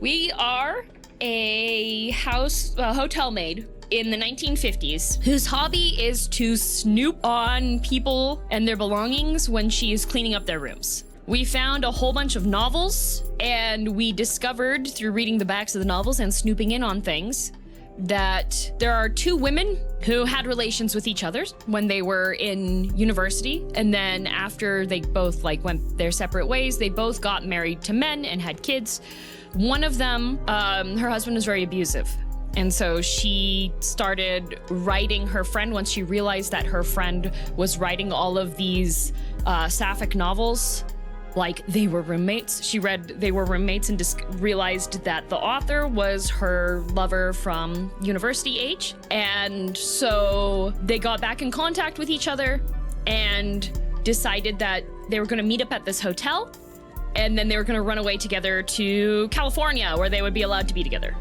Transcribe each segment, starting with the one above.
We are a hotel maid in the 1950s whose hobby is to snoop on people and their belongings when she is cleaning up their rooms. We found a whole bunch of novels, and we discovered through reading the backs of the novels and snooping in on things that there are two women who had relations with each other when they were in university, and then after they both went their separate ways, they both got married to men and had kids. One of them, her husband was very abusive, and so she started writing her friend once she realized that her friend was writing all of these sapphic novels. Like they were roommates. She read they were roommates and realized that the author was her lover from university age. And so they got back in contact with each other and decided that they were going to meet up at this hotel. And then they were going to run away together to California, where they would be allowed to be together.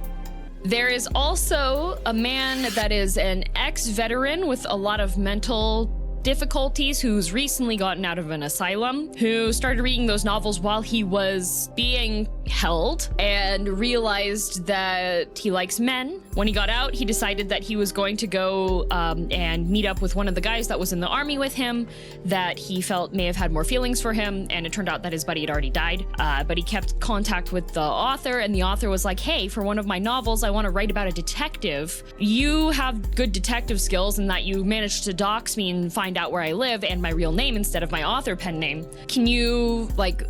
There is also a man that is an ex-veteran with a lot of mental difficulties who's recently gotten out of an asylum, who started reading those novels while he was being held and realized that he likes men. When he got out, he decided that he was going to go and meet up with one of the guys that was in the army with him that he felt may have had more feelings for him, and it turned out that his buddy had already died. But he kept contact with the author, and the author was like, hey, for one of my novels, I want to write about a detective. You have good detective skills in that you managed to dox me and find out where I live and my real name instead of my author pen name. Can you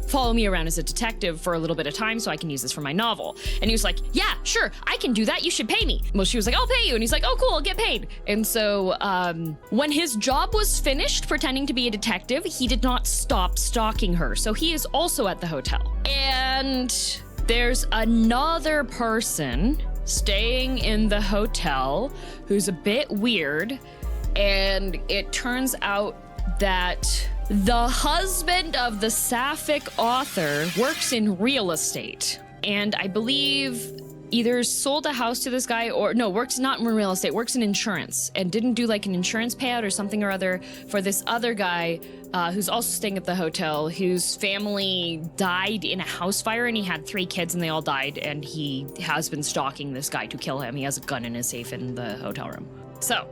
follow me around as a detective for a little bit of time so I can use this for my novel? And he was like, yeah, sure, I can do that. You should pay me. Well, she was like, I'll pay you. And he's like, oh, cool, I'll get paid. And so when his job was finished pretending to be a detective, he did not stop stalking her. So he is also at the hotel. And there's another person staying in the hotel who's a bit weird. And it turns out that the husband of the sapphic author works in real estate. And I believe either sold a house to this guy or works not in real estate, works in insurance, and didn't do an insurance payout or something or other for this other guy who's also staying at the hotel, whose family died in a house fire, and he had 3 kids and they all died, and he has been stalking this guy to kill him. He has a gun in his safe in the hotel room. So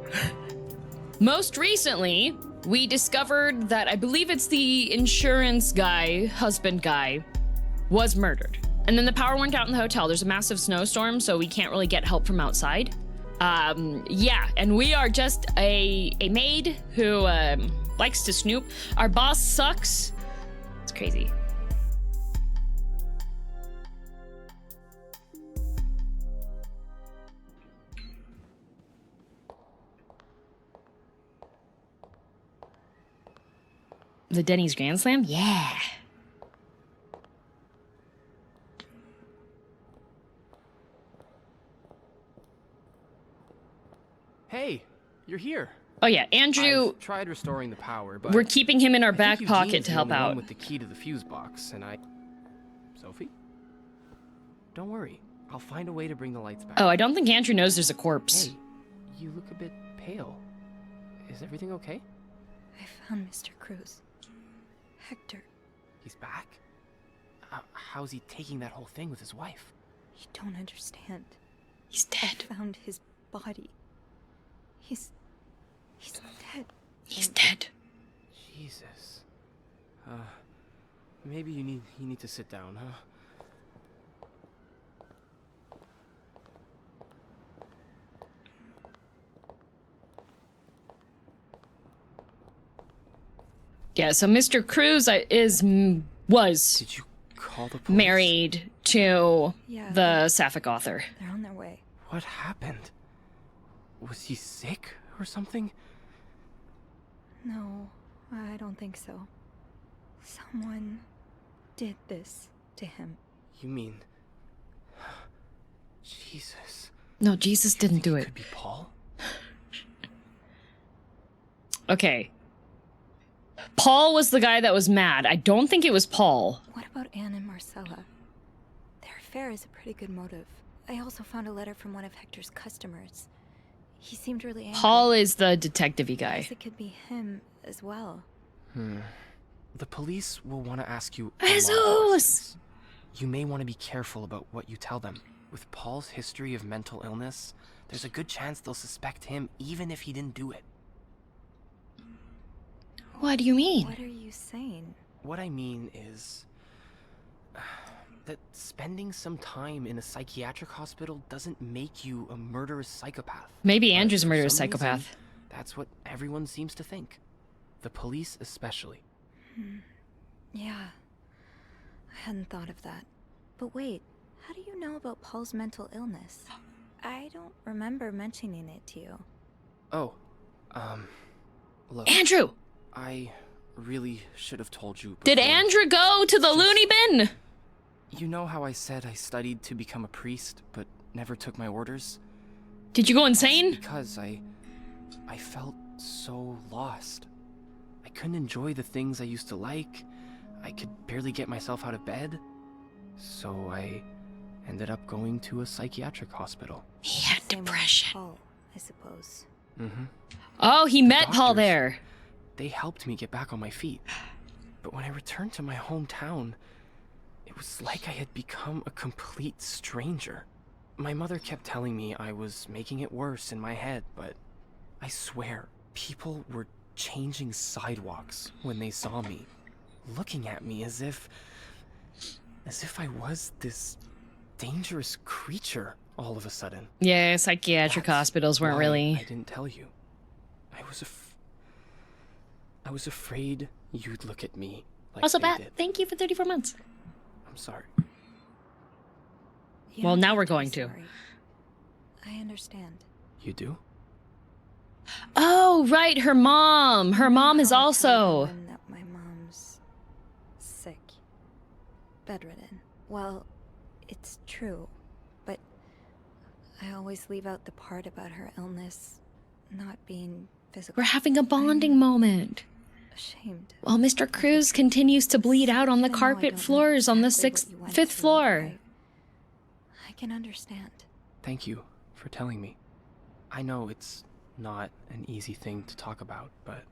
most recently, we discovered that I believe it's the insurance guy, husband guy, was murdered. And then the power went out in the hotel. There's a massive snowstorm, so we can't really get help from outside. Yeah, and we are just a maid who likes to snoop. Our boss sucks. It's crazy. The Denny's Grand Slam? Yeah. Hey, you're here. Oh yeah, Andrew. I've tried restoring the power, but we're keeping him in our back pocket to help out. With the key to the fuse box, and Sophie? Don't worry, I'll find a way to bring the lights back. Oh, I don't think Andrew knows there's a corpse. Hey, you look a bit pale. Is everything okay? I found Mr. Cruz. Hector. He's back? How's he taking that whole thing with his wife? You don't understand. He's dead. I found his body. He's dead. He's dead. Jesus. Maybe you need to sit down, huh? Yeah, so Mr. Cruz was Did you call the police? Married to the sapphic author. They're on their way. What happened? Was he sick or something? No, I don't think so. Someone did this to him. You mean... Jesus. No, Jesus didn't do it. Could be Paul? Okay. Paul was the guy that was mad. I don't think it was Paul. What about Anne and Marcella? Their affair is a pretty good motive. I also found a letter from one of Hector's customers. He seemed really angry. Paul is the detective-y guy. I guess it could be him as well. The police will want to ask you Jesus! You may want to be careful about what you tell them. With Paul's history of mental illness, there's a good chance they'll suspect him even if he didn't do it. What do you mean? What are you saying? What I mean is that spending some time in a psychiatric hospital doesn't make you a murderous psychopath. Maybe But Andrew's a for murderous some reason, psychopath. that's what everyone seems to think. The police especially. Yeah. I hadn't thought of that. But wait, how do you know about Paul's mental illness? I don't remember mentioning it to you. Oh, look, Andrew! I really should have told you Did before. Andrew go to the loony bin? You know how I said I studied to become a priest, but never took my orders? Did you go insane? Because I felt so lost. I couldn't enjoy the things I used to like. I could barely get myself out of bed. So I ended up going to a psychiatric hospital. He had Same with depression. Paul, I suppose. Mm-hmm. Oh, he met Paul doctors. there. They helped me get back on my feet. But when I returned to my hometown, it was like I had become a complete stranger. My mother kept telling me I was making it worse in my head, but I swear, people were changing sidewalks when they saw me, looking at me as if I was this dangerous creature all of a sudden. Yeah, psychiatric That's hospitals weren't why really... I didn't tell you. I was afraid you'd look at me like Also, they Bat, did. thank you for 34 months. I'm sorry. You Well, don't now have we're be going to. sorry. I understand. You do? Oh, right, her mom. Her mom is I'll tell also... everyone that my mom's sick. Bedridden. Well, it's true, but I always leave out the part about her illness not being physical. We're having a bonding moment. Ashamed. While Mr. Cruz continues to bleed out on the Even though I carpet don't know floors on the exactly what you went 5th through, floor. I can understand. Thank you for telling me. I know it's not an easy thing to talk about, but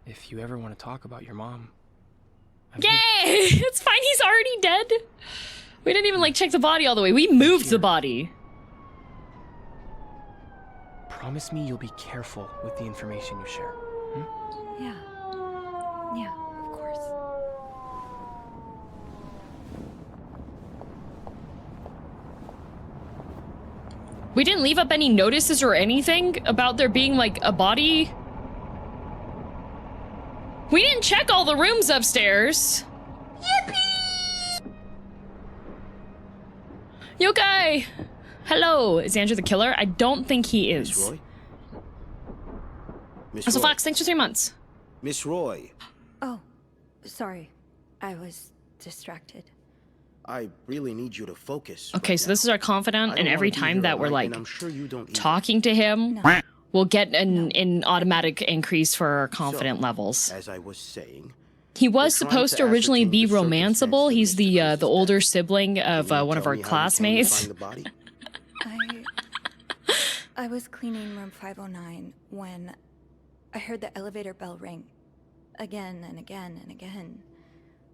if you ever want to talk about your mom, I'm Yay! here. It's fine, he's already dead. We didn't even, like, check the body all the way. We moved the Here. body. Promise me you'll be careful with the information you share. Yeah. Yeah, of course. We didn't leave up any notices or anything about there being, like, a body. We didn't check all the rooms upstairs. Yippee! Yokai! Hello, is Andrew the killer? I don't think he is. Miss Roy? Miss Also, Roy? Fox, thanks for 3 months. Miss Roy, Oh, sorry. I was distracted. I really need you to focus. Okay, right so this now. is our confidant, I and don't every wanna be time here that all we're, night, like, and I'm sure you don't either. talking to him, No. we'll get an automatic increase for our confident So, levels. As I was saying, He was we're trying supposed to to originally ascertain be the romanceable. circumstances He's of the Mr. Cruz's older death. sibling of can you one of tell our me how you came to classmates. find the body? I was cleaning room 509 when I heard the elevator bell ring. Again and again and again.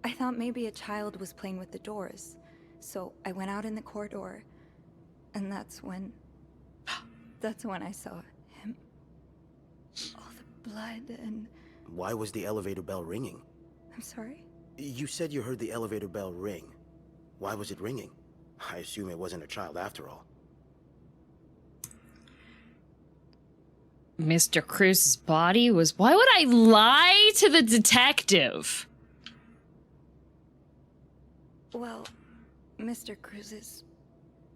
I thought maybe a child was playing with the doors, so I went out in the corridor, and that's when I saw him. All the blood and... Why was the elevator bell ringing? I'm sorry? You said you heard the elevator bell ring. Why was it ringing? I assume it wasn't a child after all. Mr. Cruz's body was... Why would I lie to the detective? Well, Mr. Cruz's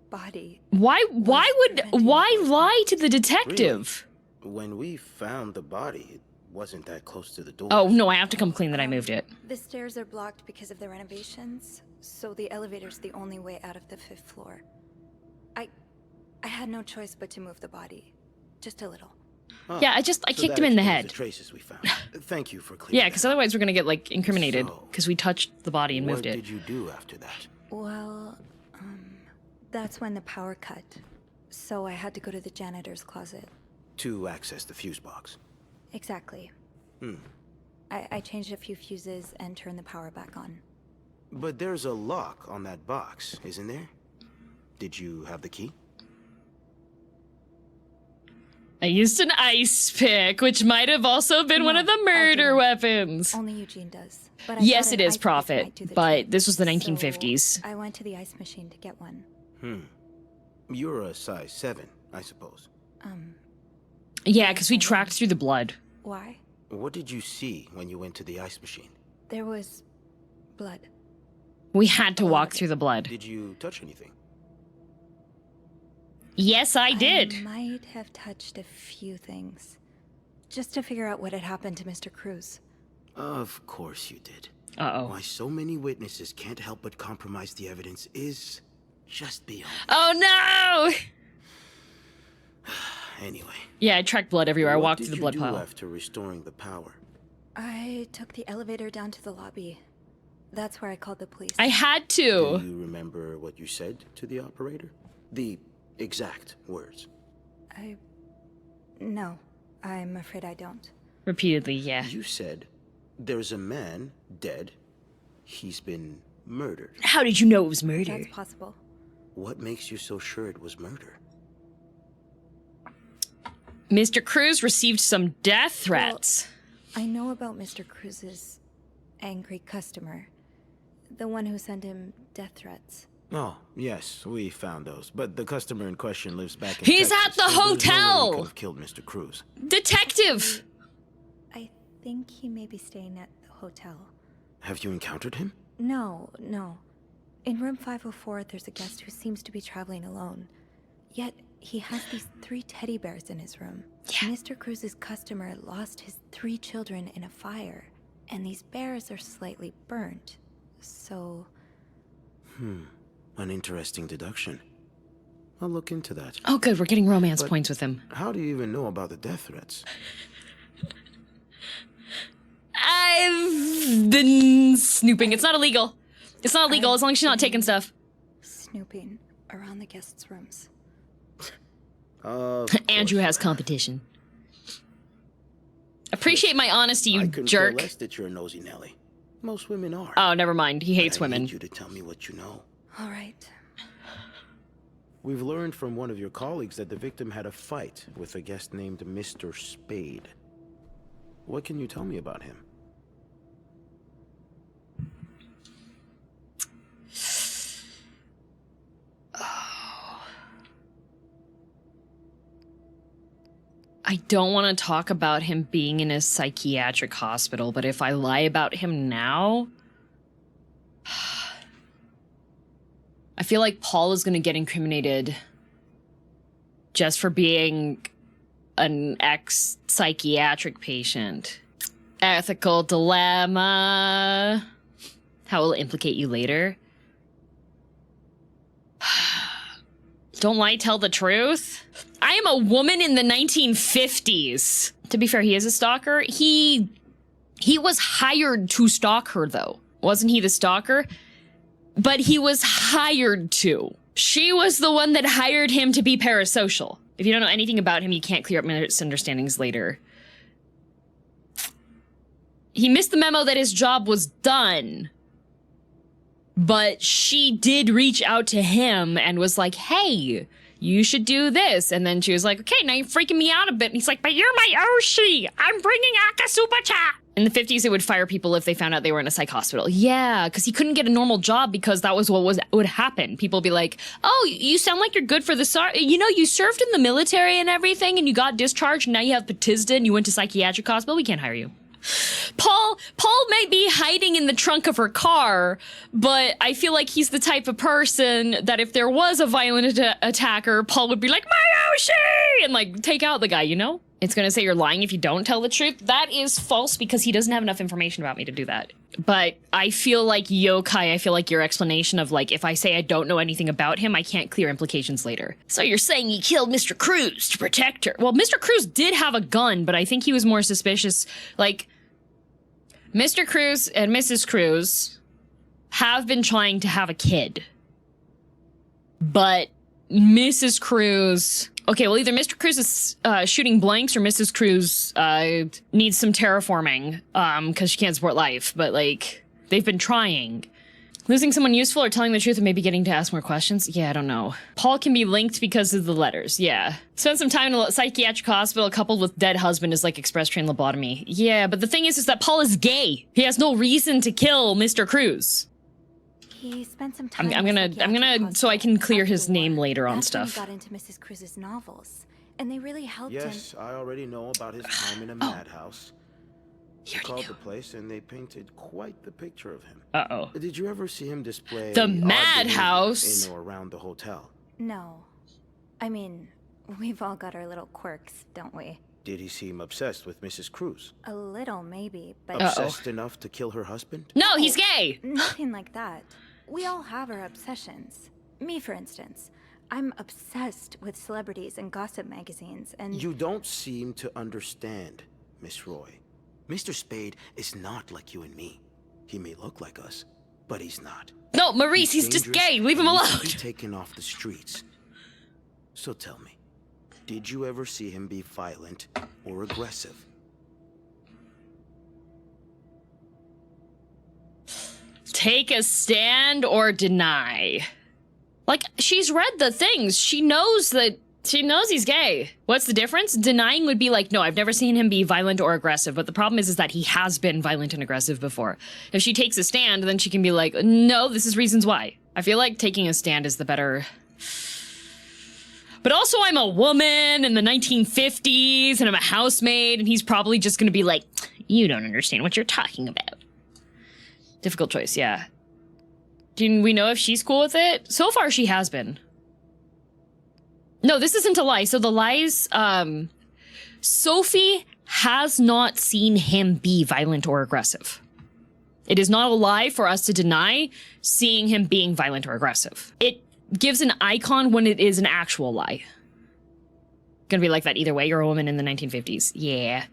body... Why preventing lie to the detective? When we found the body, it wasn't that close to the door. Oh, no, I have to come clean that I moved it. The stairs are blocked because of the renovations, so the elevator's the only way out of the 5th floor. I had no choice but to move the body. Just a little. Huh. Yeah, I So kicked that him in the explains head. The traces we found. Thank you for clearing. Yeah, because that up. otherwise we're gonna get, like, incriminated. So, Because we touched the body and What moved it. did you do after that? Well, that's when the power cut. So I had to go to the janitor's closet. To access the fuse box. Exactly. I changed a few fuses and turned the power back on. But there's a lock on that box, isn't there? Did you have the key? I used an ice pick, which might have also been one of the murder didn't. weapons. Only Eugene does. But I Yes, thought it an is ice pick Prophet, might do the but trick. this was the So 1950s. I went to the ice machine to get one. You're a size 7, I suppose. Yeah, because we tracked through the blood. Why? What did you see when you went to the ice machine? There was blood. We had to walk through the blood. Did you touch anything? Yes, I did. I might have touched a few things. Just to figure out what had happened to Mr. Cruz. Of course you did. Uh-oh. Why so many witnesses can't help but compromise the evidence is just beyond. Oh, no! Anyway. Yeah, I tracked blood everywhere. I what walked did through the you blood do pile. after restoring the power? I took the elevator down to the lobby. That's where I called the police. I had Do to. you remember what you said to the operator? The exact words. No, I'm afraid I don't. Repeatedly, yeah. You said, there's a man dead. He's been murdered. How did you know it was murder? That's possible. What makes you so sure it was murder? Mr. Cruz received some death threats. I know about Mr. Cruz's angry customer. The one who sent him death threats. Oh, yes, we found those. But the customer in question lives back in He's Texas, at the so there's no way he hotel! could have killed Mr. Cruz. Detective! I think he may be staying at the hotel. Have you encountered him? No. In room 504, there's a guest who seems to be traveling alone. Yet, he has these 3 teddy bears in his room. Yeah. Mr. Cruz's customer lost his 3 children in a fire, and these bears are slightly burnt. So... An interesting deduction. I'll look into that. Oh, good. We're getting romance But- points with him. How do you even know about the death threats? I've been snooping. It's not illegal. It's not illegal as long as she's not taking stuff. snooping around the guests' rooms. Andrew has competition. Appreciate my honesty, I you couldn't jerk. care less that you're a nosy Nelly. Most women are. Oh, never mind. He hates But I women. need you to tell me what you know. All right. We've learned from one of your colleagues that the victim had a fight with a guest named Mr. Spade. What can you tell me about him? I don't want to talk about him being in a psychiatric hospital, but if I lie about him now, I feel like Paul is going to get incriminated just for being an ex-psychiatric patient. Ethical dilemma. How will it implicate you later? Don't lie, tell the truth. I am a woman in the 1950s. To be fair, he is a stalker. He was hired to stalk her, though. Wasn't he the stalker? But he was hired to. She was the one that hired him to be parasocial. If you don't know anything about him, you can't clear up misunderstandings later. He missed the memo that his job was done. But she did reach out to him and was like, hey, you should do this. And then she was like, okay, now you're freaking me out a bit. And he's like, but you're my Oshi. I'm bringing Akasubacha. In the 50s, it would fire people if they found out they were in a psych hospital. Yeah, because he couldn't get a normal job because that was what would happen. People would be like, oh, you sound like you're good for the you know, you served in the military and everything and you got discharged and now you have Bethesda and you went to psychiatric hospital. We can't hire you. Paul may be hiding in the trunk of her car, but I feel like he's the type of person that if there was a violent attacker, Paul would be like, my Oshi! And like take out the guy, you know? It's gonna say you're lying if you don't tell the truth. That is false because he doesn't have enough information about me to do that. But I feel like Yokai, I feel like your explanation of like, if I say I don't know anything about him, I can't clear implications later. So you're saying he killed Mr. Cruz to protect her. Well, Mr. Cruz did have a gun, but I think he was more suspicious. Like, Mr. Cruz and Mrs. Cruz have been trying to have a kid. But Mrs. Cruz... Okay, well, either Mr. Cruz is shooting blanks or Mrs. Cruz needs some terraforming because she can't support life. But, like, they've been trying. Losing someone useful or telling the truth and maybe getting to ask more questions? Yeah, I don't know. Paul can be linked because of the letters, yeah. Spent some time in a psychiatric hospital coupled with dead husband is like express train lobotomy. Yeah, but the thing is that Paul is gay. He has no reason to kill Mr. Cruz. He spent some time I'm gonna, so I can clear his name later on That's when stuff. he got into Mrs. Cruz's novels, and they really helped him. Yes, I already know about his time in a madhouse. He He already called knew. the place and they painted quite the picture of him. Uh-oh. Did you ever see him display The odd behavior madhouse? in or around the hotel? No. I mean, we've all got our little quirks, don't we? Did he seem obsessed with Mrs. Cruz? A little, maybe, but Obsessed enough to kill her husband? No, he's gay! nothing like that. We all have our obsessions. Me, for instance. I'm obsessed with celebrities and gossip magazines, and You don't seem to understand, Miss Roy. Mr. Spade is not like you and me. He may look like us, but he's not. No, Maurice, he's just dangerous gay. Leave him and needs alone. to be taken off the streets. So tell me, did you ever see him be violent or aggressive? Take a stand or deny. Like, she's read the things. She knows he's gay. What's the difference? Denying would be like, no, I've never seen him be violent or aggressive. But the problem is that he has been violent and aggressive before. If she takes a stand, then she can be like, no, this is reasons why. I feel like taking a stand is the better. But also, I'm a woman in the 1950s, and I'm a housemaid, and he's probably just gonna be like, you don't understand what you're talking about. Difficult choice, yeah. Do we know if she's cool with it? So far, she has been. No, this isn't a lie. So the lies, Sophie has not seen him be violent or aggressive. It is not a lie for us to deny seeing him being violent or aggressive. It gives an icon when it is an actual lie. Gonna be like that either way. You're a woman in the 1950s. Yeah.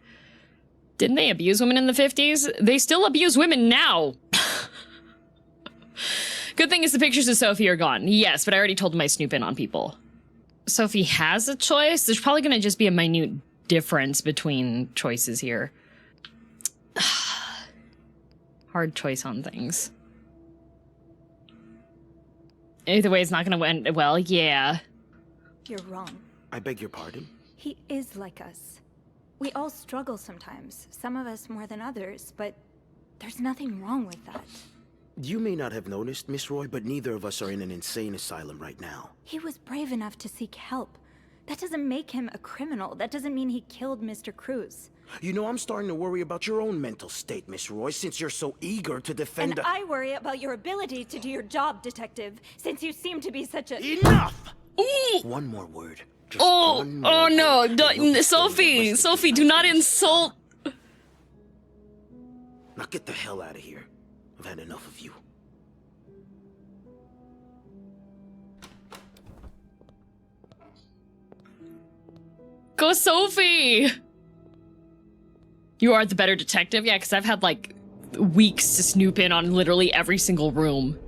Didn't they abuse women in the 50s? They still abuse women now. Good thing is the pictures of Sophie are gone. Yes, but I already told him I snoop in on people. Sophie has a choice. There's probably gonna just be a minute difference between choices here. Hard choice on things. Either way, it's not gonna end well, yeah. you're wrong. I beg your pardon? He is like us. We all struggle sometimes, some of us more than others, but there's nothing wrong with that. You may not have noticed, Miss Roy, but neither of us are in an insane asylum right now. He was brave enough to seek help. That doesn't make him a criminal. That doesn't mean he killed Mr. Cruz. You know, I'm starting to worry about your own mental state, Miss Roy, since you're so eager to defend And I worry about your ability to do your job, Detective, since you seem to be such a— Enough! Ooh. One more word. Just Oh, one more oh no, word, and you'll defend the Sophie, rest of Sophie, your do not life. insult. Now get the hell out of here. I've had enough of you. Go, Sophie! You are the better detective? Yeah, because I've had, like, weeks to snoop in on literally every single room.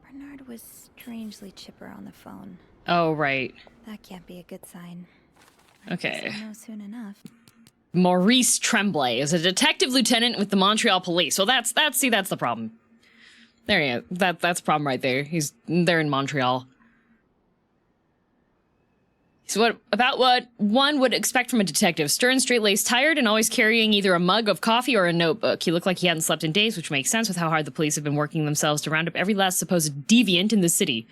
Bernard was strangely chipper on the phone. Oh, right. That can't be a good sign. Okay. Guess I'll know soon enough. Maurice Tremblay is a detective lieutenant with the Montreal Police. Well, that's the problem. There you go. That's the problem right there. They're in Montreal. So what one would expect from a detective. Stern, straight-laced, tired, and always carrying either a mug of coffee or a notebook. He looked like he hadn't slept in days, which makes sense with how hard the police have been working themselves to round up every last supposed deviant in the city.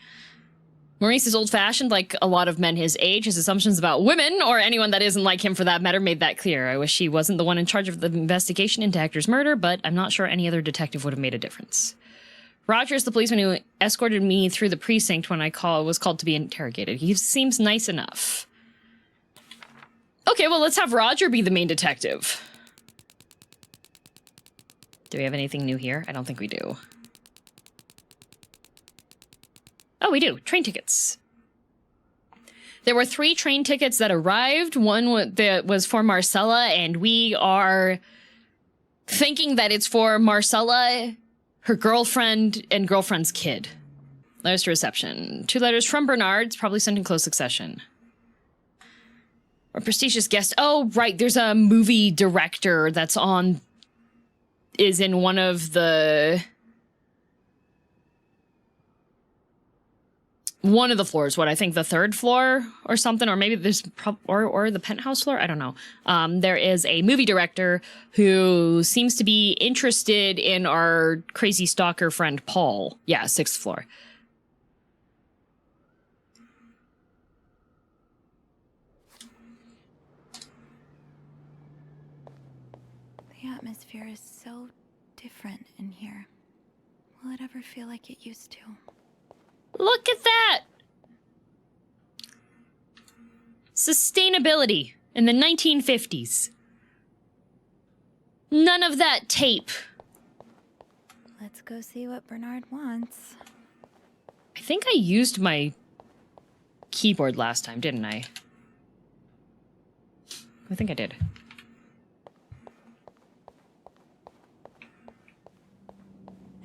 Maurice is old-fashioned, like a lot of men his age. His assumptions about women, or anyone that isn't like him for that matter, made that clear. I wish he wasn't the one in charge of the investigation into Hector's murder, but I'm not sure any other detective would have made a difference. Roger is the policeman who escorted me through the precinct when I was called to be interrogated. He seems nice enough. Okay, well, let's have Roger be the main detective. Do we have anything new here? I don't think we do. Oh, we do. Train tickets. There were 3 train tickets that arrived. One that was for Marcella, and we are thinking that it's for Marcella, her girlfriend, and girlfriend's kid. Letters to reception. 2 letters from Bernard. It's probably sent in close succession. A prestigious guest. Oh, right. There's a movie director that's on... is in one of the... one of the floors, what I think the 3rd floor or something, or maybe there's or the penthouse floor. I don't know. There is a movie director who seems to be interested in our crazy stalker friend Paul. Yeah, 6th floor. The atmosphere is so different in here. Will it ever feel like it used to? Look at that! Sustainability in the 1950s. None of that tape. Let's go see what Bernard wants. I think I used my keyboard last time, didn't I? I think I did.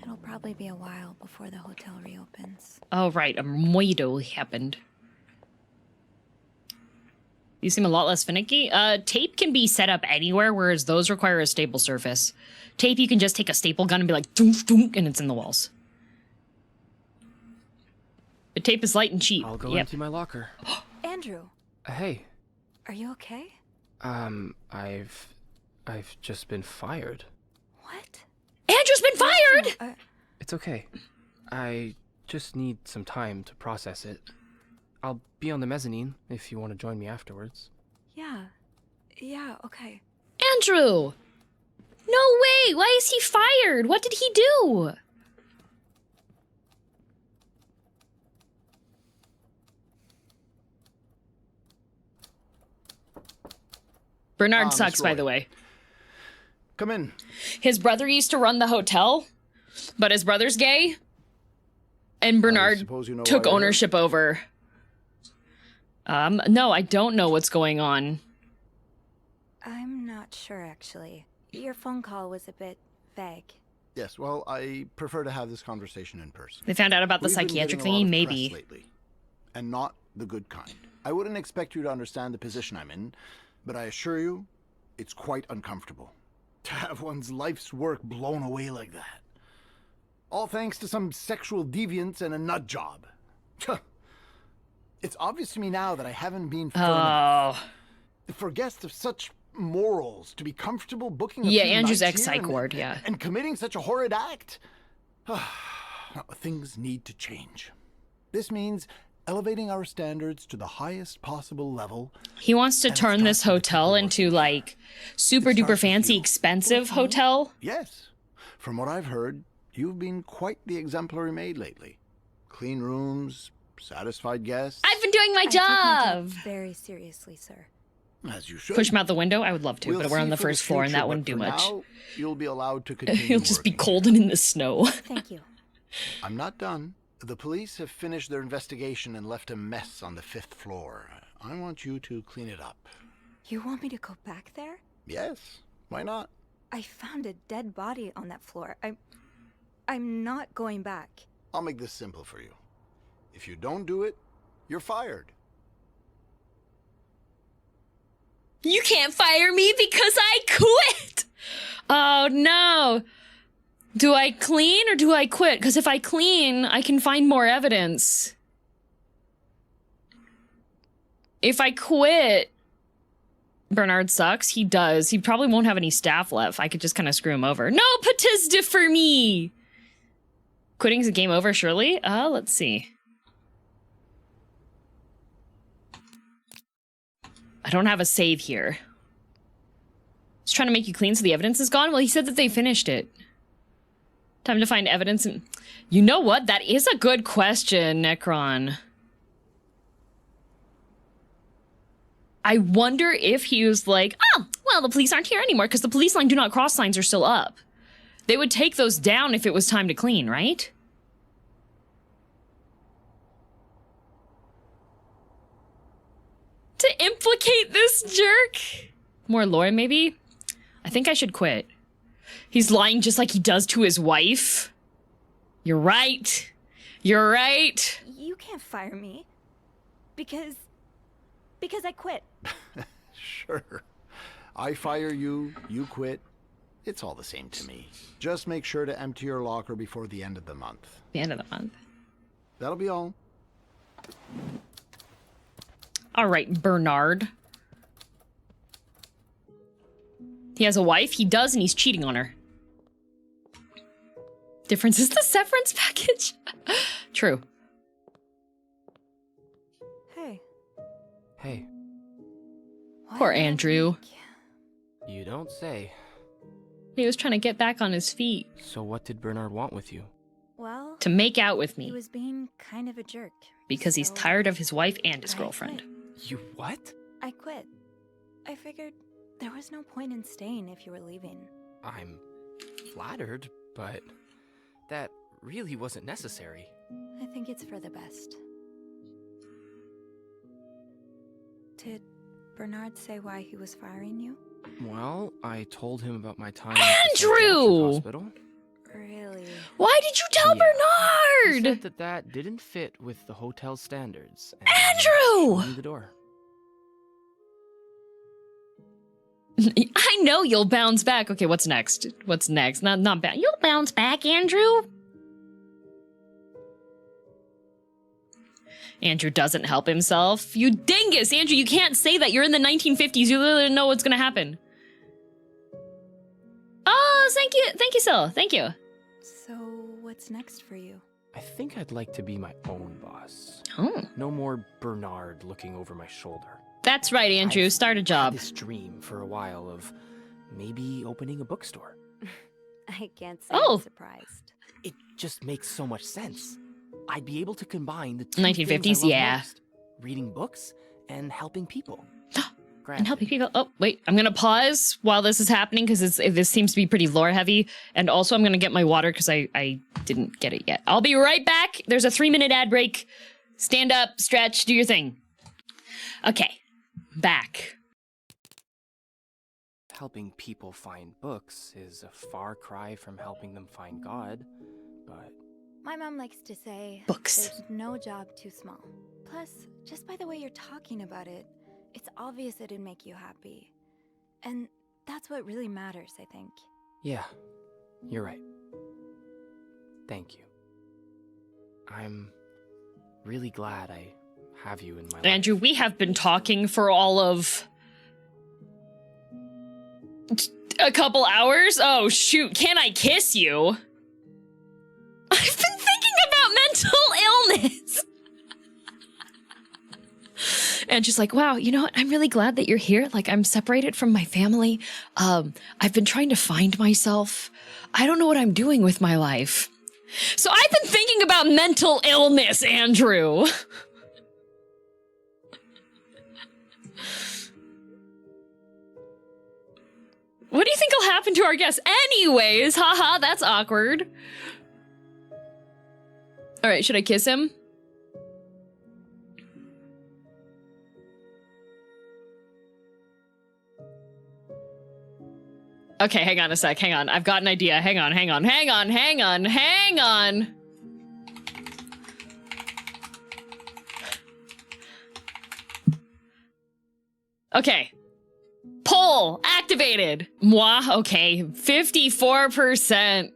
It'll probably be a while before the hotel reopens. Oh, right. A moido happened. You seem a lot less finicky. Tape can be set up anywhere, whereas those require a stable surface. Tape, you can just take a staple gun and be like, doom, doom, and it's in the walls. The tape is light and cheap. I'll go empty my locker. Andrew, Hey, are you okay? I've just been fired. What? Andrew's been fired! It's okay. I just need some time to process it. I'll be on the mezzanine if you want to join me afterwards. Yeah, okay. Andrew! No way! Why is he fired? What did he do? Bernard sucks, by the way. Come in. His brother used to run the hotel, but his brother's gay, and Bernard took ownership over. No, I don't know what's going on. I'm not sure, actually. Your phone call was a bit vague. Yes, well, I prefer to have this conversation in person. They found out about the We've been psychiatric getting a lot thingy, of maybe. press lately, and not the good kind. I wouldn't expect you to understand the position I'm in, but I assure you, it's quite uncomfortable. To have one's life's work blown away like that. All thanks to some sexual deviance and a nut job. It's obvious to me now that I haven't been firm enough. For guests of such morals to be comfortable booking a few Andrew's nights ex-psych here ward, yeah. and committing such a horrid act. Things need to change. This means elevating our standards to the highest possible level. He wants to turn this hotel into, like, super duper fancy, expensive hotel. Yes. From what I've heard, you've been quite the exemplary maid lately. Clean rooms, satisfied guests. I've been doing my I take my job! very seriously, sir. As you should. Push him out the window? I would love to, but we're on the first floor and that wouldn't do much. Now, you'll be allowed to continue He'll just be working. cold and in the snow. Thank you. I'm not done. The police have finished their investigation and left a mess on the 5th floor. I want you to clean it up. You want me to go back there? Yes, why not? I found a dead body on that floor. I'm not going back. I'll make this simple for you. If you don't do it, you're fired. You can't fire me because I quit! Oh no! Do I clean or do I quit? Because if I clean, I can find more evidence. If I quit, Bernard sucks. He does. He probably won't have any staff left. I could just kind of screw him over. No patizda for me! Quitting's a game over, surely? Let's see. I don't have a save here. Just trying to make you clean so the evidence is gone? Well, he said that they finished it. Time to find evidence and... You know what? That is a good question, Necron. I wonder if he was like, oh, well, the police aren't here anymore because the police line do not cross signs are still up. They would take those down if it was time to clean, right? To implicate this jerk? More lore, maybe? I think I should quit. He's lying just like he does to his wife. You're right. You're right. You can't fire me. Because I quit. Sure. I fire you, you quit. It's all the same to me. Just make sure to empty your locker before the end of the month. The end of the month. That'll be all. All right, Bernard. He has a wife? He does, and he's cheating on her. Difference is the severance package. True. Hey. Hey, Poor Andrew. you don't say. He was trying to get back on his feet. So what did Bernard want with you? Well, To make out with he me. was being kind of a jerk. Because he's so tired of his wife and his I girlfriend. quit. You what? I quit. I figured there was no point in staying if you were leaving. I'm flattered, but that really wasn't necessary. I think it's for the best. Did Bernard say why he was firing you? Well, I told him about my time Andrew! at the psychiatric hospital. Really? Why did you tell Yeah. He Bernard? said that didn't fit with the hotel standards. And Andrew! showed me the door. I know you'll bounce back. Okay, what's next? What's next? Not bad. You'll bounce back, Andrew. Andrew doesn't help himself. You dingus, Andrew, you can't say that. You're in the 1950s. You literally don't know what's gonna happen. Oh, thank you, Syl. Thank you. So, what's next for you? I think I'd like to be my own boss. Oh, No more Bernard looking over my shoulder. that's right, Andrew. I've Start a had job. this dream for a while of maybe opening a bookstore. I can't say Oh. I'm surprised. It just makes so much sense. I'd be able to combine the two 1950s, things I love yeah. most, reading books and helping people. And helping people. Oh, wait. I'm gonna pause while this is happening because this seems to be pretty lore heavy. And also, I'm gonna get my water because I didn't get it yet. I'll be right back. There's a 3-minute ad break. Stand up, stretch, do your thing. Okay, back. Helping people find books is a far cry from helping them find God, but My mom likes to say, Books. there's no job too small. Plus, just by the way you're talking about it, it's obvious it'd make you happy. And that's what really matters, I think. yeah, you're right. Thank you. I'm really glad I have you in my life. Andrew, we have been talking for all of a couple hours. Oh, shoot. Can I kiss you? I've been thinking about mental illness. And just like, wow, you know what? I'm really glad that you're here. Like, I'm separated from my family. I've been trying to find myself. I don't know what I'm doing with my life. So I've been thinking about mental illness, Andrew. What do you think will happen to our guests? Anyways, haha, that's awkward. All right, should I kiss him? Okay, hang on a sec. Hang on. I've got an idea. Hang on. Okay. Poll activated. Moi, okay. 54%.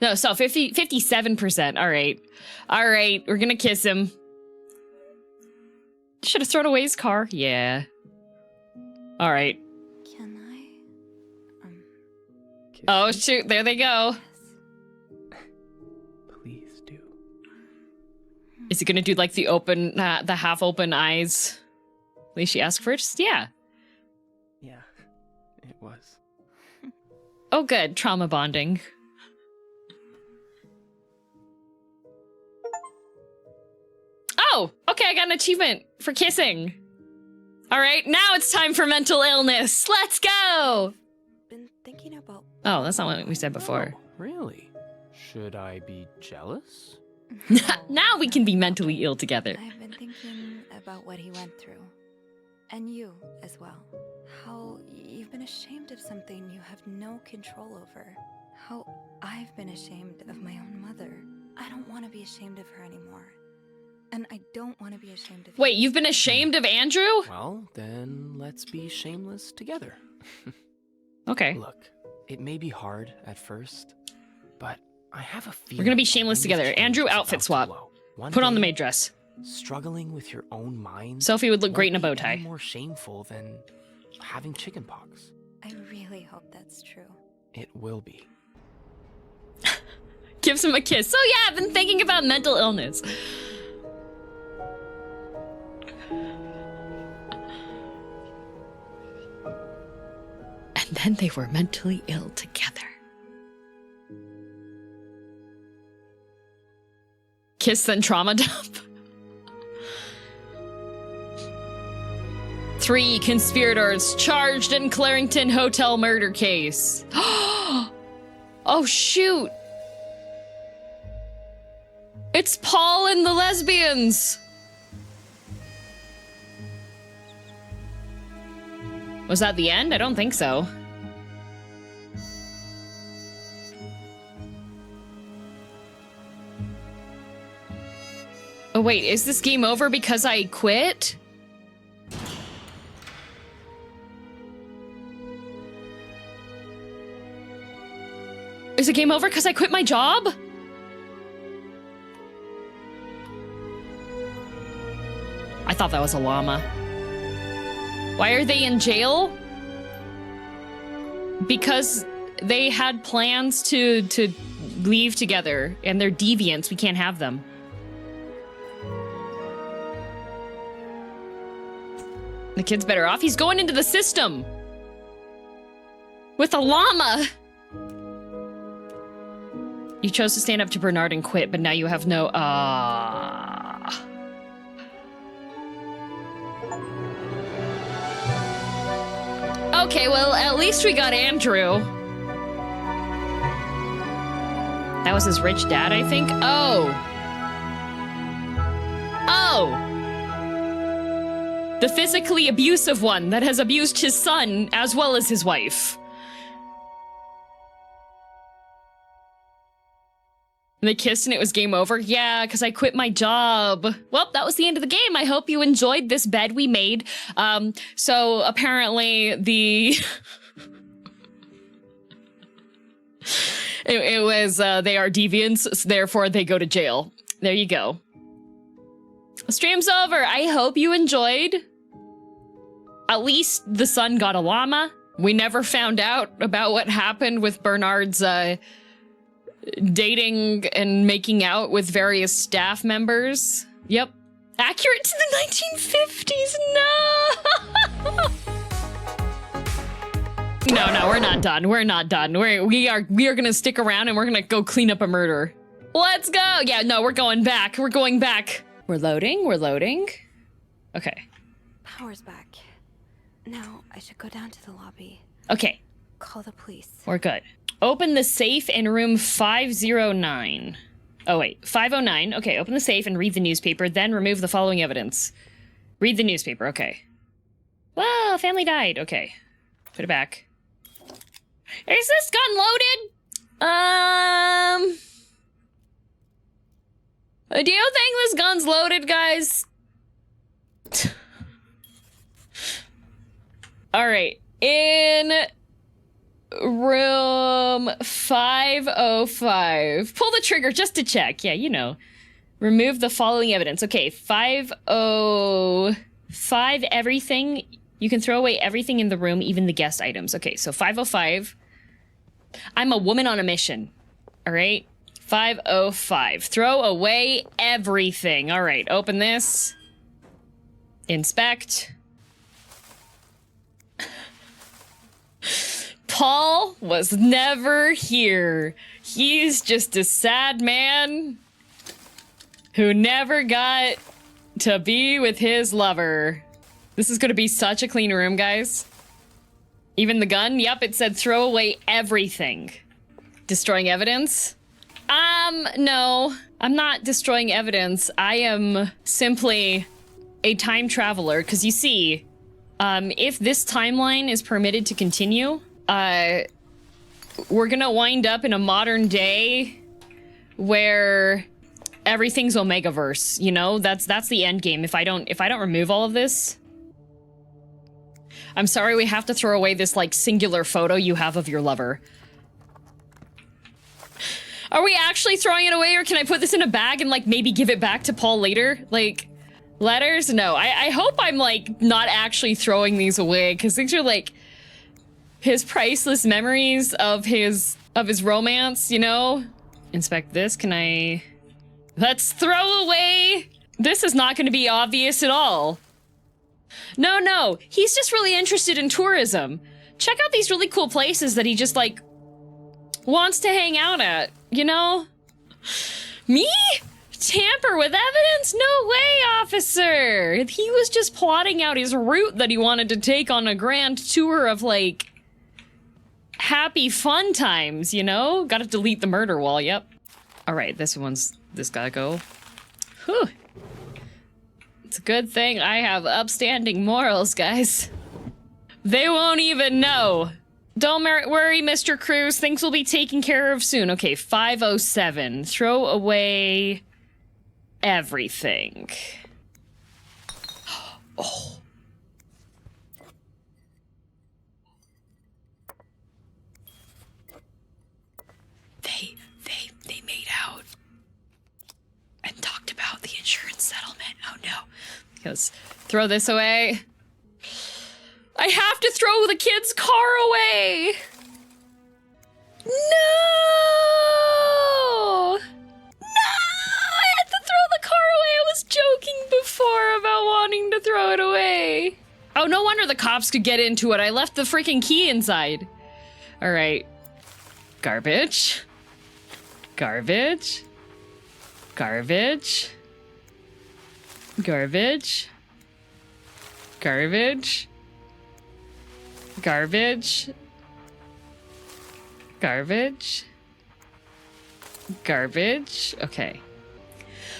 No, so 57%. All right. All right, we're gonna kiss him. Should have thrown away his car. Yeah. All right. Can I? Oh, shoot. There they go. Yes. Please do. Is it gonna do like the open, the half open eyes? At least she asked first? Yeah. Yeah, it was. Oh, good. Trauma bonding. Oh, okay. I got an achievement for kissing. All right, now it's time for mental illness. Let's go. Been thinking about. Oh, that's not what we said before. Oh, really? Should I be jealous? Now we can be mentally ill together. I've been thinking about what he went through. And you as well. How you've been ashamed of something you have no control over. How I've been ashamed of my own mother. I don't want to be ashamed of her anymore. And I don't want to be ashamed of Wait, you. you've been ashamed of Andrew? Well, then let's be shameless together. Okay. Look, it may be hard at first, but I have a feeling We're gonna be shameless the wind of together. change Andrew, is outfit about to swap. blow. One Put on the day, maid dress. struggling with your own mind. Sophie would look great in a bow won't be tie. any more shameful than having chickenpox. I really hope that's true. It will be. Gives him a kiss. So yeah, I've been thinking about mental illness. And then they were mentally ill together. Kiss then trauma dump. 3 conspirators charged in Clarington hotel murder case. Oh shoot! It's Paul and the lesbians! Was that the end? I don't think so. Oh wait, is this game over because I quit? Is it game over because I quit my job? I thought that was a llama. Why are they in jail? Because they had plans to leave together, and they're deviants. We can't have them. The kid's better off. He's going into the system with a llama. You chose to stand up to Bernard and quit, but now you have no... Okay, well, at least we got Andrew. That was his rich dad, I think? Oh. Oh! The physically abusive one that has abused his son as well as his wife. And they kissed and it was game over? Yeah, because I quit my job. Well, that was the end of the game. I hope you enjoyed this bed we made. So apparently the... it was, they are deviants, so therefore they go to jail. There you go. Stream's over. I hope you enjoyed. At least the son got a llama. We never found out about what happened with Bernard's, dating and making out with various staff members. Yep. Accurate to the 1950s. No. No, we're not done. We're not done. We are gonna stick around and we're gonna go clean up a murder. Let's go. Yeah, no, we're going back. We're going back. We're loading. We're loading. Okay. Power's back. Now I should go down to the lobby. Okay. Call the police. We're good. Open the safe in room 509. Oh, wait. 509. Okay, open the safe and read the newspaper, then remove the following evidence. Read the newspaper, okay. Well, family died. Okay. Put it back. Is this gun loaded? Do you think this gun's loaded, guys? Alright. In... room 505. Pull the trigger just to check. Yeah, you know. Remove the following evidence. Okay, 505 everything. You can throw away everything in the room, even the guest items. Okay, so 505. I'm a woman on a mission. All right? 505. Throw away everything. All right, open this. Inspect. Paul was never here. He's just a sad man who never got to be with his lover. This is gonna be such a clean room, guys. Even the gun? Yep, it said throw away everything. Destroying evidence? No. I'm not destroying evidence. I am simply a time traveler, because you see, if this timeline is permitted to continue, we're gonna wind up in a modern day where everything's Omegaverse, you know? That's the end game. If I don't remove all of this. I'm sorry we have to throw away this like singular photo you have of your lover. Are we actually throwing it away, or can I put this in a bag and like maybe give it back to Paul later? Like, letters? No, I hope I'm like not actually throwing these away, because these are like his priceless memories of his romance, you know? Inspect this, can I... Let's throw away! This is not gonna be obvious at all. No, he's just really interested in tourism. Check out these really cool places that he just like wants to hang out at, you know? Me? Tamper with evidence? No way, officer! He was just plotting out his route that he wanted to take on a grand tour of, like, happy fun times, you know? Gotta delete the murder wall, yep. Alright, this gotta go. Whew. It's a good thing I have upstanding morals, guys. They won't even know. Don't worry, Mr. Cruz. Things will be taken care of soon. Okay, 507. Throw away everything. Oh. They made out and talked about the insurance settlement. Oh no. Because throw this away. I have to throw the kid's car away! No! No! I had to throw the car away! I was joking before about wanting to throw it away. Oh, no wonder the cops could get into it. I left the freaking key inside. Alright. Garbage. Garbage. Garbage. Garbage. Garbage. Garbage. Garbage. Garbage. Okay.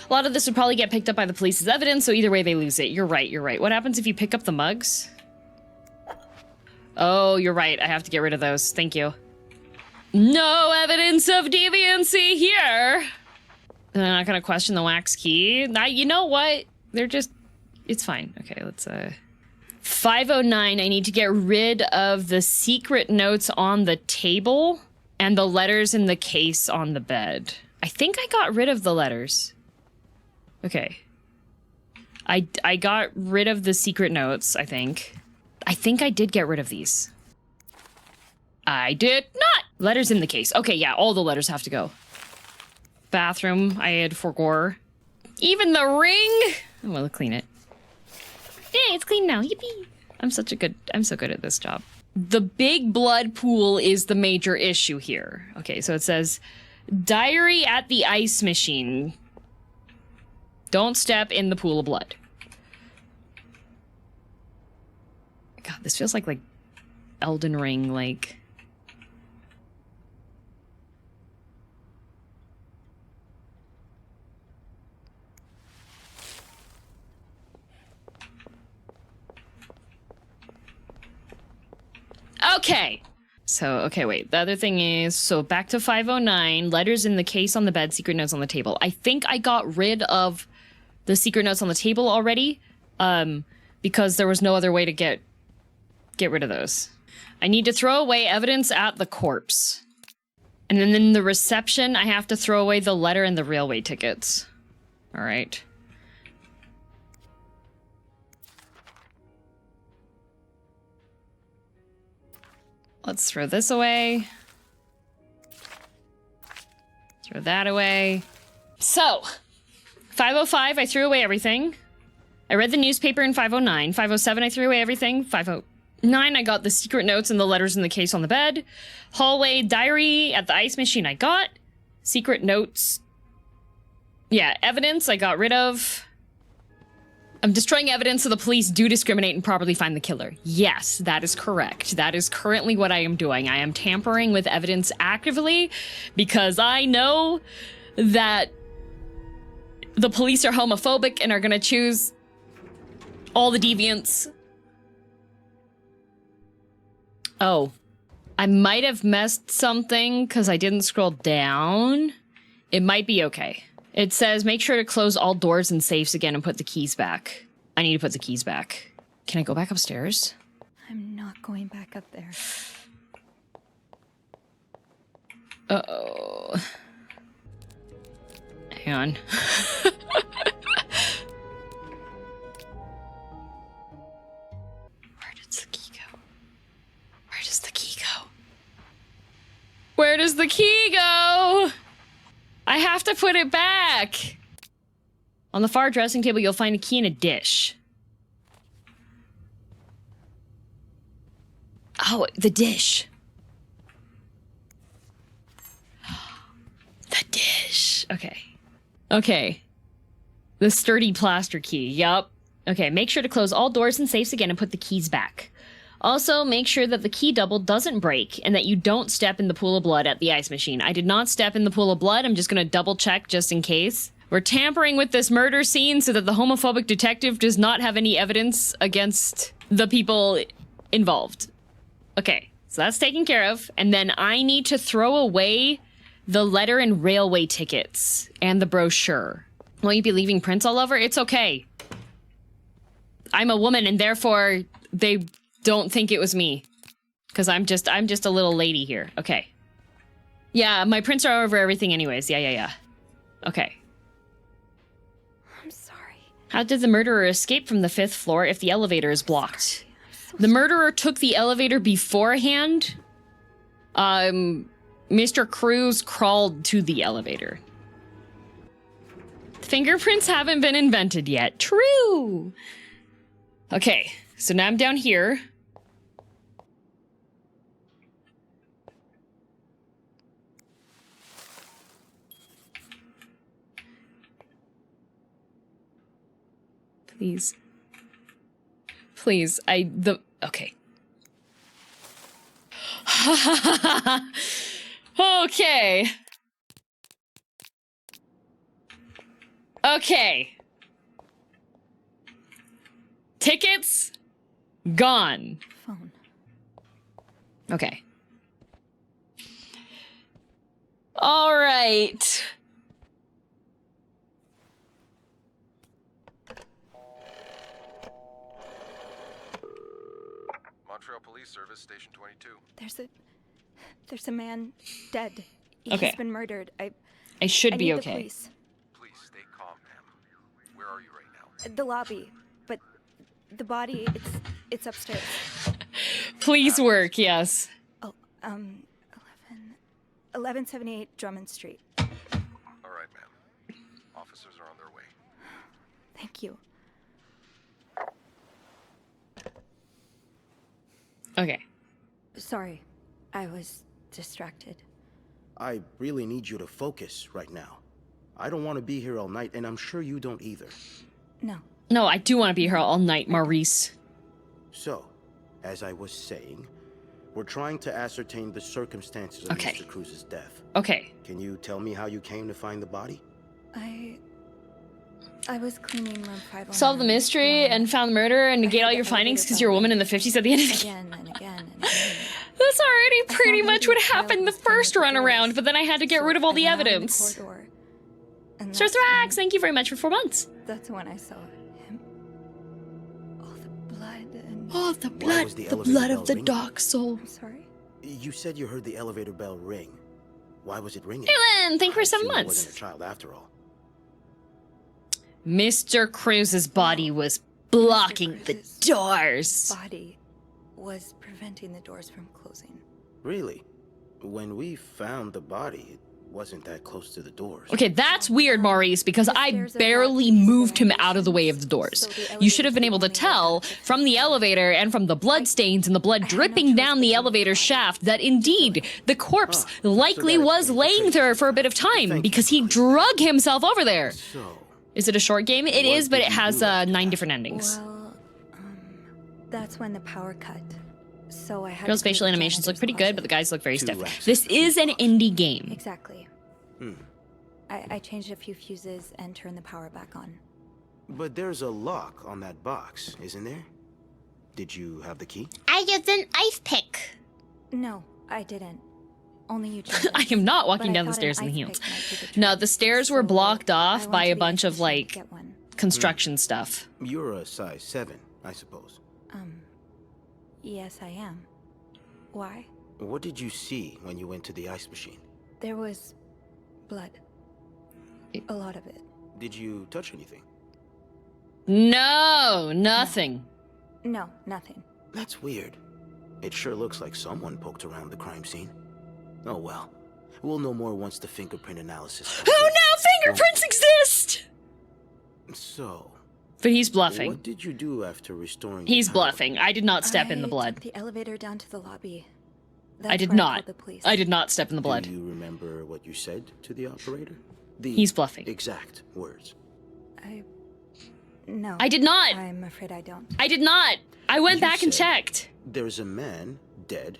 A lot of this would probably get picked up by the police as evidence, so either way they lose it. You're right. What happens if you pick up the mugs? Oh, you're right. I have to get rid of those. Thank you. No evidence of deviancy here! They're not gonna question the wax key. You know what? They're just... It's fine. Okay, let's, 509, I need to get rid of the secret notes on the table and the letters in the case on the bed. I think I got rid of the letters. Okay. I got rid of the secret notes, I think. I think I did get rid of these. I did not! Letters in the case. Okay, yeah, all the letters have to go. Bathroom, I had forgore. Even the ring! Oh, well, clean it. Yay, it's clean now. Yippee! I'm so good at this job. The big blood pool is the major issue here. Okay, so it says, diary at the ice machine. Don't step in the pool of blood. God, this feels like Elden Ring, like... Okay. So, okay, wait. The other thing is, so back to 509, letters in the case on the bed, secret notes on the table. I think I got rid of the secret notes on the table already, because there was no other way to get rid of those. I need to throw away evidence at the corpse. And then in the reception, I have to throw away the letter and the railway tickets. All right. Let's throw this away. Throw that away. So, 505, I threw away everything. I read the newspaper in 509. 507, I threw away everything. 509, I got the secret notes and the letters in the case on the bed. Hallway diary at the ice machine, I got. Secret notes. Yeah, evidence I got rid of. I'm destroying evidence so the police do discriminate and properly find the killer. Yes, that is correct. That is currently what I am doing. I am tampering with evidence actively because I know that the police are homophobic and are gonna choose all the deviants. Oh, I might have messed something because I didn't scroll down. It might be okay. It says make sure to close all doors and safes again and put the keys back. I need to put the keys back. Can I go back upstairs? I'm not going back up there. Uh-oh. Hang on. Where does the key go? Where does the key go? Where does the key go? I have to put it back. On the far dressing table, you'll find a key in a dish. Oh, the dish. The dish. Okay. Okay. The sturdy plaster key. Yup. Okay, make sure to close all doors and safes again and put the keys back. Also, make sure that the key double doesn't break and that you don't step in the pool of blood at the ice machine. I did not step in the pool of blood. I'm just gonna double check just in case. We're tampering with this murder scene so that the homophobic detective does not have any evidence against the people involved. Okay, so that's taken care of. And then I need to throw away the letter and railway tickets and the brochure. Won't you be leaving prints all over? It's okay. I'm a woman and therefore they don't think it was me. Because I'm just a little lady here. Okay. Yeah, my prints are over everything anyways. Yeah. Okay. I'm sorry. How did the murderer escape from the 5th floor if the elevator is blocked? The murderer took the elevator beforehand. Mr. Cruz crawled to the elevator. Fingerprints haven't been invented yet. True. Okay, so now I'm down here. Please. Please, okay. Okay. Okay. Tickets gone. Phone. Okay. All right. Montreal Police Service, Station 22. There's a man dead. Okay. He's been murdered. I should be need the okay. police. Please stay calm, ma'am. Where are you right now? The lobby, but the body, it's upstairs. Please work, yes. Oh, 1178 Drummond Street. All right, ma'am. Officers are on their way. Thank you. Okay. Sorry, I was distracted. I really need you to focus right now. I don't want to be here all night, and I'm sure you don't either. No. No, I do want to be here all night, Maurice. So, as I was saying, we're trying to ascertain the circumstances of Okay. Mr. Cruz's death. Okay. Can you tell me how you came to find the body? I was cleaning room 509. Solve the mystery when and found the murder and I negate heard all the your findings elevator because you're a bell woman in ring the 50s at the end of the game. again and again and again. That's already pretty thought much maybe what a child happened the was playing first with the run around, doors. but then I had to get So rid of all I the went out in evidence. corridor, and Sir that's when- Thrax, thank you very much for 4 months. That's when I saw him. All the blood and... Oh, the Why was the the elevator blood bell of the ringing? dark soul. I'm sorry? You said you heard the elevator bell ring. Why was it ringing? Helen, thank you for I 7 assume it months. wasn't a child after all. Mr. Cruz's body was blocking the Cruz's doors. Body was preventing the doors from closing. Really? When we found the body, it wasn't that close to the doors. Okay, that's weird, Maurice, because The I stairs are barely blocked moved him with out of the way of the doors. so the You should have been elevator able to only tell went up to from the elevator and from the blood stains and the blood I had no dripping choice down the but to elevator move. shaft that indeed the corpse so likely that was explains the laying traces. there for a bit of time Thank because you. he drug himself over there. So, Is it a short game? It What is, but did it you has do after 9 that? different endings. Well, that's when the power cut. So I had Girls' to go to facial the animations look janitor's pretty good, but the closet. guys look very Two stiff. racks This of is an boxes. indie game. Exactly. I changed a few fuses and turned the power back on. but there's a lock on that box, isn't there? Did you have the key? I used an ice pick. No, I didn't. Only you tried I it. am not walking But I down the thought stairs an in the ice heels. pick might do the No, trick. the stairs were So blocked I off went by to a the bunch ice of, machine to like, get one. construction stuff. You're a size 7, I suppose. Yes, I am. Why? What did you see when you went to the ice machine? There was blood. A lot of it. Did you touch anything? No, nothing. No, nothing. That's weird. It sure looks like someone poked around the crime scene. Oh well. We'll know more once the fingerprint analysis comes Oh in. no, fingerprints exist! So, But he's bluffing. what did you do after restoring the He's power? bluffing. I did not step in the I blood. took the elevator down to the lobby. I That's did where not. called the police. I did not step in the blood. Do you remember what you said to the operator? The He's bluffing. exact words. No. I did not. I'm afraid I don't. I did not. I went You back and said- checked. There's a man dead.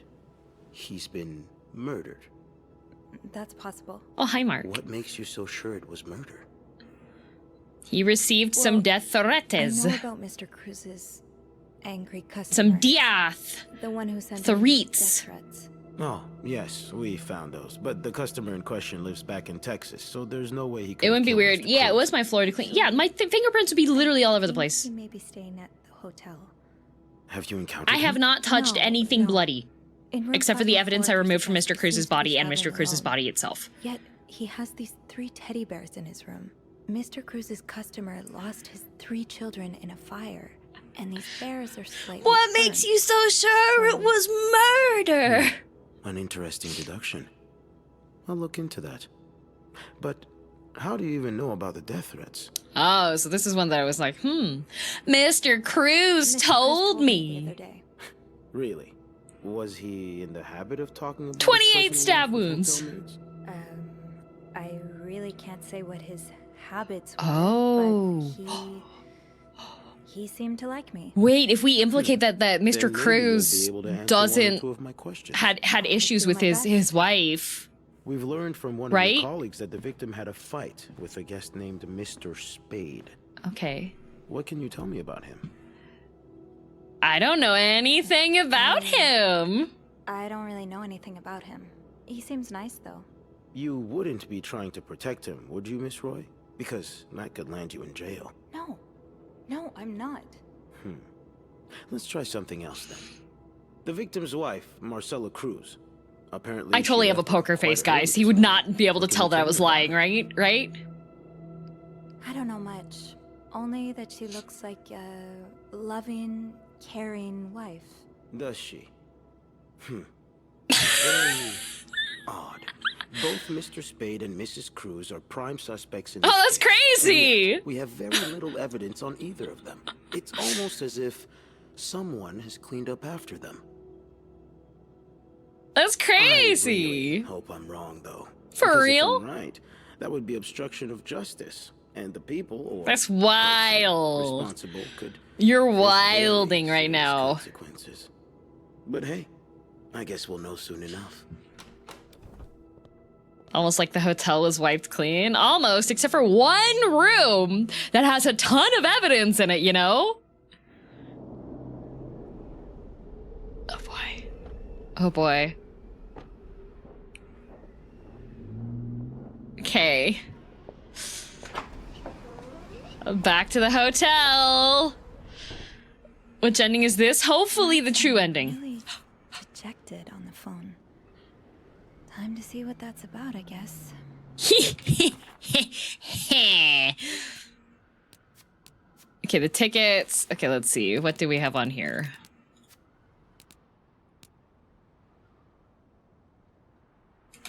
He's been murdered. That's possible. Oh, hi, Mark. What makes you so sure it was murder? He received some Well, death I threats. know about Mr. Cruz's angry customer. Some death. The one who sent Threats. death threats. Oh, yes, we found those. But the customer in question lives back in Texas, so there's no way he could. It wouldn't be weird. Yeah, it was my floor to clean. Yeah, my fingerprints would be literally all over the place. He may be staying at the hotel. Have you encountered I have him? not touched No, anything no. bloody. In room Except for the 504, evidence I there's removed from just Mr. Cruz's seems to be body and Mr. traveling Cruz's alone. body itself. Yet he has these 3 teddy bears in his room. Mr. Cruz's customer lost his 3 children in a fire, and these bears are slightly What makes burned. you so sure it was murder? An interesting deduction. I'll look into that. But how do you even know about the death threats? Oh, so this is one that I was like, Mr. Cruz Mr. Cruz told the me. other day. Really? Was he in the habit of talking about his 28 personal stab life with wounds. hotel mates? I really can't say what his habits were, Oh. but he seemed to like me. Wait, if we implicate that Then Mr. maybe you'll be Cruz able to answer one or doesn't two of my questions. had issues do with my his best. wife. We've learned from one of Right? your colleagues that the victim had a fight with a guest named Mr. Spade. Okay. What can you tell me about him? I don't know anything about him. I don't really know anything about him. He seems nice, though. You wouldn't be trying to protect him, would you, Miss Roy? Because that could land you in jail. No. No, I'm not. Let's try something else then. The victim's wife, Marcela Cruz. Apparently, I totally she have a left poker quite face, early guys. this He would morning. not be able to What can tell you that I tell was me about lying, her? right? Right? I don't know much. Only that she looks like a loving, caring wife. Does she? Very odd. Both Mr. Spade and Mrs. Cruz are prime suspects in this Oh, that's case, and crazy! yet we have very little evidence on either of them. It's almost as if someone has cleaned up after them. That's I crazy. really hope I'm wrong, though. For Because real? If I'm right, that would be obstruction of justice, and the people or That's person wild. responsible could You're face wilding very right serious now. Consequences. But hey, I guess we'll know soon enough. Almost like the hotel was wiped clean. Almost, except for one room that has a ton of evidence in it, you know? Oh boy. Oh boy. Okay. Back to the hotel. Which ending is this? Hopefully the true ending. Really dejected on the phone. Time to see what that's about, I guess. Okay, the tickets. Okay, let's see. What do we have on here?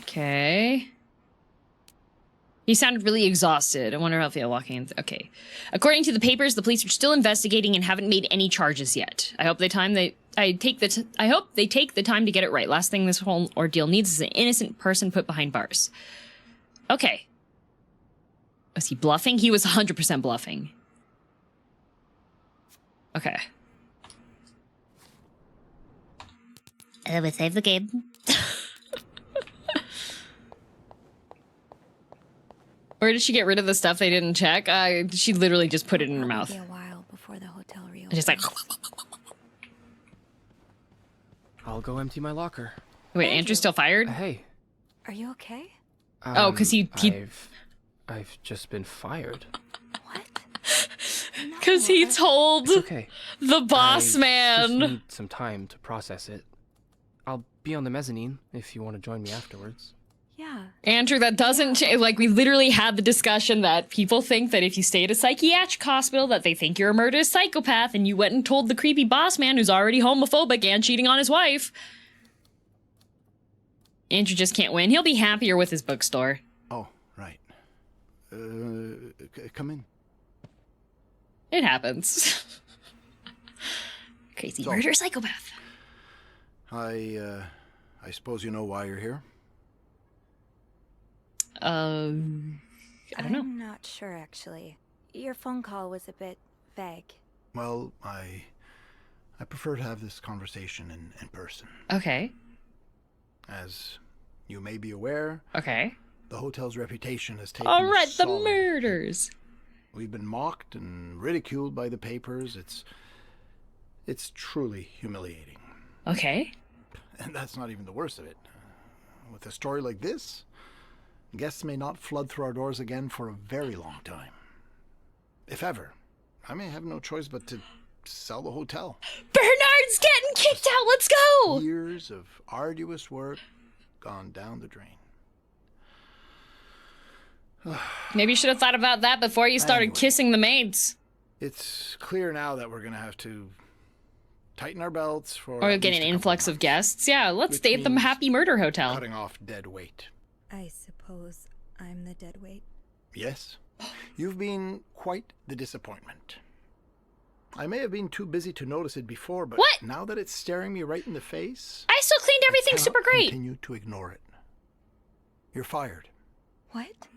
Okay. He sounded really exhausted. I wonder how he'll walking in. Okay. According to the papers, the police are still investigating and haven't made any charges yet. I hope I hope they take the time to get it right. Last thing this whole ordeal needs is an innocent person put behind bars. Okay. Was he bluffing? He was 100% bluffing. Okay. We save the game. Where did she get rid of the stuff they didn't check? She literally just put it in her mouth. It'll be a while before the hotel reopens. Just like, I'll go empty my locker. wait, Andrew's still fired? Hey, Are you okay? Oh, 'cause he- I've just been fired. What? Because he told It's okay. the boss I man. just need some time to process it. I'll be on the mezzanine if you want to join me afterwards. Yeah. Andrew, that doesn't change. Like, we literally had the discussion that people think that if you stay at a psychiatric hospital, that they think you're a murderous psychopath, and you went and told the creepy boss man who's already homophobic and cheating on his wife. Andrew just can't win. He'll be happier with his bookstore. Oh, right. Come in. It happens. Crazy So- murder psychopath. I suppose you know why you're here? I don't know. I'm not sure, actually. Your phone call was a bit vague. Well, I prefer to have this conversation in person. Okay. As you may be aware, Okay. the hotel's reputation has taken All a right, the solid hit. murders. We've been mocked and ridiculed by the papers. It's truly humiliating. Okay. And that's not even the worst of it. With a story like this, guests may not flood through our doors again for a very long time. If ever, I may have no choice but to sell the hotel. Bernard's getting kicked out. Let's go. Years of arduous work gone down the drain. Maybe you should have thought about that before you started Anyway. kissing the maids. It's clear now that we're going to have to tighten our belts for Or at get least an a couple influx of months, guests. Yeah, let's which stay at the means Happy Murder Hotel. cutting off dead weight. I suppose I'm the dead weight. Yes, you've been quite the disappointment. I may have been too busy to notice it before, but What? now that it's staring me right in the face, I still cleaned everything I cannot super great. Continue to ignore it. You're fired. What?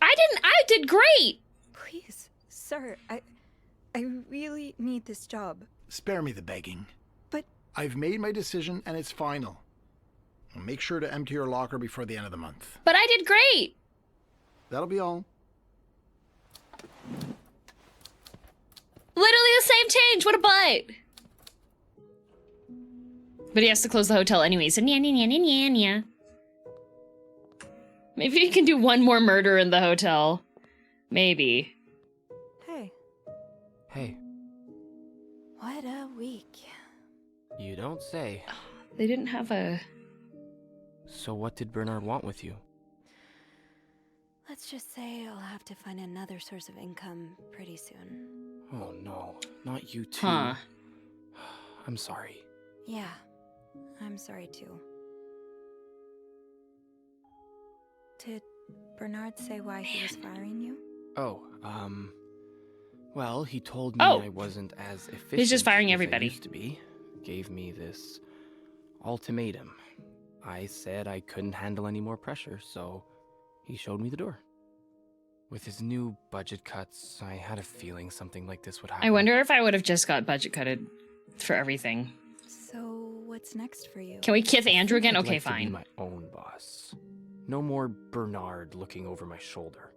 I did great. Please, sir, I really need this job. Spare me the begging. But I've made my decision and it's final. Now make sure to empty your locker before the end of the month. But I did great. That'll be all. Literally the same change. What a butt. But he has to close the hotel anyway, so nya nya nya nya nya nya. Maybe you can do one more murder in the hotel. Maybe. hey, Hey, what a week. you don't say. They didn't have a... So what did Bernard want with you? Let's just say I'll have to find another source of income pretty soon. Oh no, not you too. Huh. I'm sorry. Yeah, I'm sorry too. Did Bernard say why he was firing you? Oh, well, he told me Oh. I wasn't as efficient He's just firing as everybody. I used to be. Gave me this ultimatum. I said I couldn't handle any more pressure, so he showed me the door. With his new budget cuts, I had a feeling something like this would happen. I wonder if I would have just got budget cutted for everything. So, what's next for you? Can we kiss Andrew again? I'd Okay, like to be fine. my own boss. No more Bernard looking over my shoulder.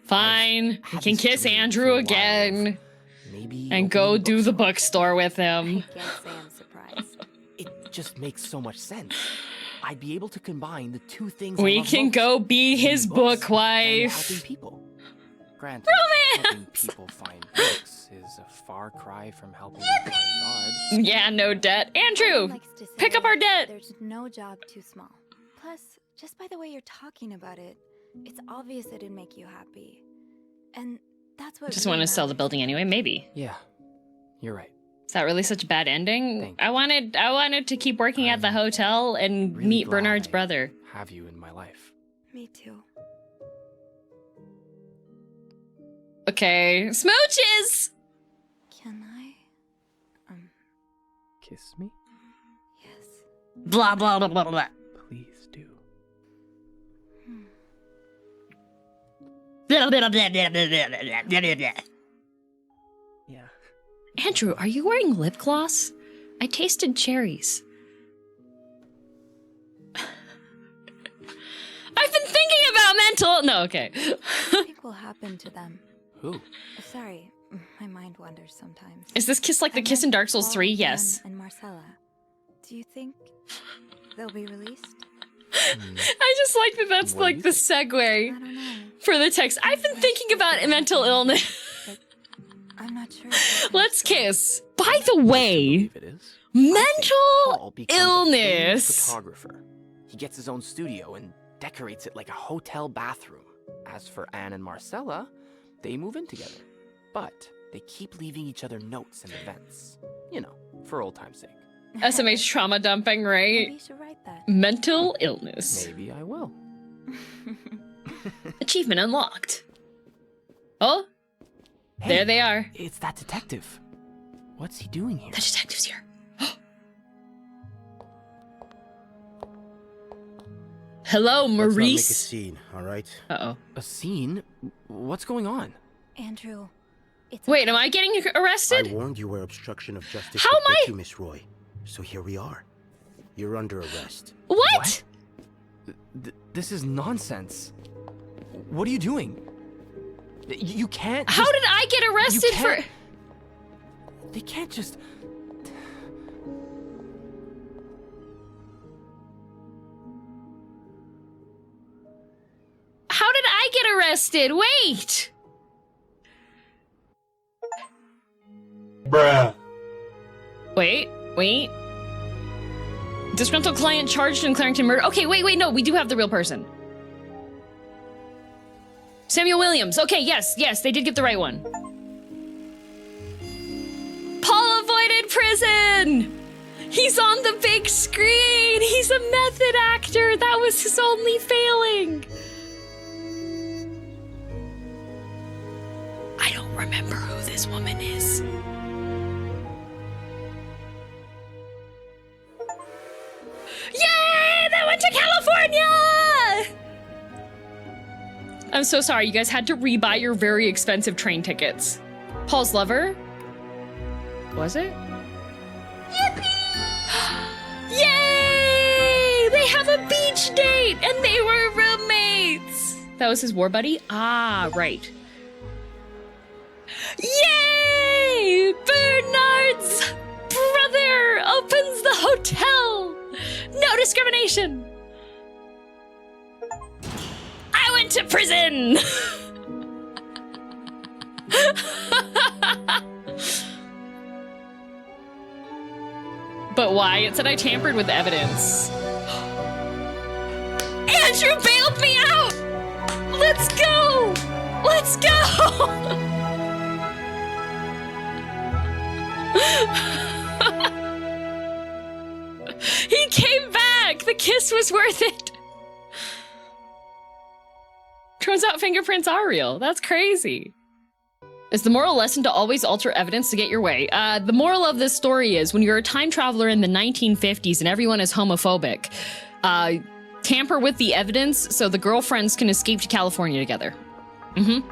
Fine. We had can this kiss dream for Andrew a while again. of Maybe And go opening a do the bookstore. bookstore with I him. can't say I'm surprised. It just makes so much sense. I'd be able to combine the two things. We I love can most, go be reading his books book and wife. helping people. Granted, helping people find books is a far cry from helping them find God. Yeah, no debt. Andrew, Everyone likes to pick say up our debt. There's no job too small. Plus, just by the way you're talking about it, it's obvious it didn't make you happy. And that's what Just really want to sell the matters. building anyway, maybe. Yeah, you're right. Is that really such a bad ending? Thank I wanted to keep working at the I'm hotel and Really meet glad Bernard's I brother. Have you in my life? Me too. Okay, smooches. Can I? Kiss me? Yes. Blah blah blah blah blah. Please do. Blah, blah, blah, blah, blah, blah, blah, blah, blah, blah. Yeah. Andrew, are you wearing lip gloss? I tasted cherries. I've been thinking about mental. No, okay. What do you think will happen to them? Who? Sorry, my mind wanders sometimes. Is this kiss like the I kiss in meant Dark Souls Paul, 3? Glenn, Yes. And Marcella. Do you think they'll be released? I just like that that's What do like you the I segue don't know, for the text. I've been thinking about mental illness. but I'm not sure. if I Let's can kiss. By the way, Believe it is. mental Paul becomes a famed illness. photographer. He gets his own studio and decorates it like a hotel bathroom. As for Anne and Marcella, they move in together. But they keep leaving each other notes and events. You know, for old time's sake. SMH trauma dumping, Maybe right? you should write that. Mental illness. Maybe I will. Achievement unlocked. Oh, Hey, there they are. It's that detective. What's he doing here? The detective's here. Hello, Let's not make a Maurice. scene, all right? Uh-oh. A scene? What's going on? Andrew, it's Wait, am I getting I arrested? warned you where obstruction of justice How could am get I- you, Miss Roy. So here we are. You're under arrest. What? This is nonsense. What are you doing? You can't. How just- did I get arrested for... can't- They can't just. How did I get arrested? Wait! Bruh. Wait. Disgruntled client charged in Clarendon murder. Okay, wait, no, we do have the real person. Samuel Williams. Okay, yes, they did get the right one. Paul avoided prison! He's on the big screen! He's a method actor! That was his only failing! I don't remember who this woman is. Yay! They went to California! I'm so sorry, you guys had to rebuy your very expensive train tickets. Paul's lover? Was it? Yippee! Yay! They have a beach date and they were roommates! That was his war buddy? Ah, right. Yay! Bernard's brother opens the hotel! No discrimination! I went to prison! But why? It said I tampered with evidence. Andrew bailed me out! Let's go! Let's go! He came back! The kiss was worth it! Turns out fingerprints are real. That's crazy. Is the moral lesson to always alter evidence to get your way? The moral of this story is when you're a time traveler in the 1950s and everyone is homophobic, tamper with the evidence so the girlfriends can escape to California together. Mm-hmm.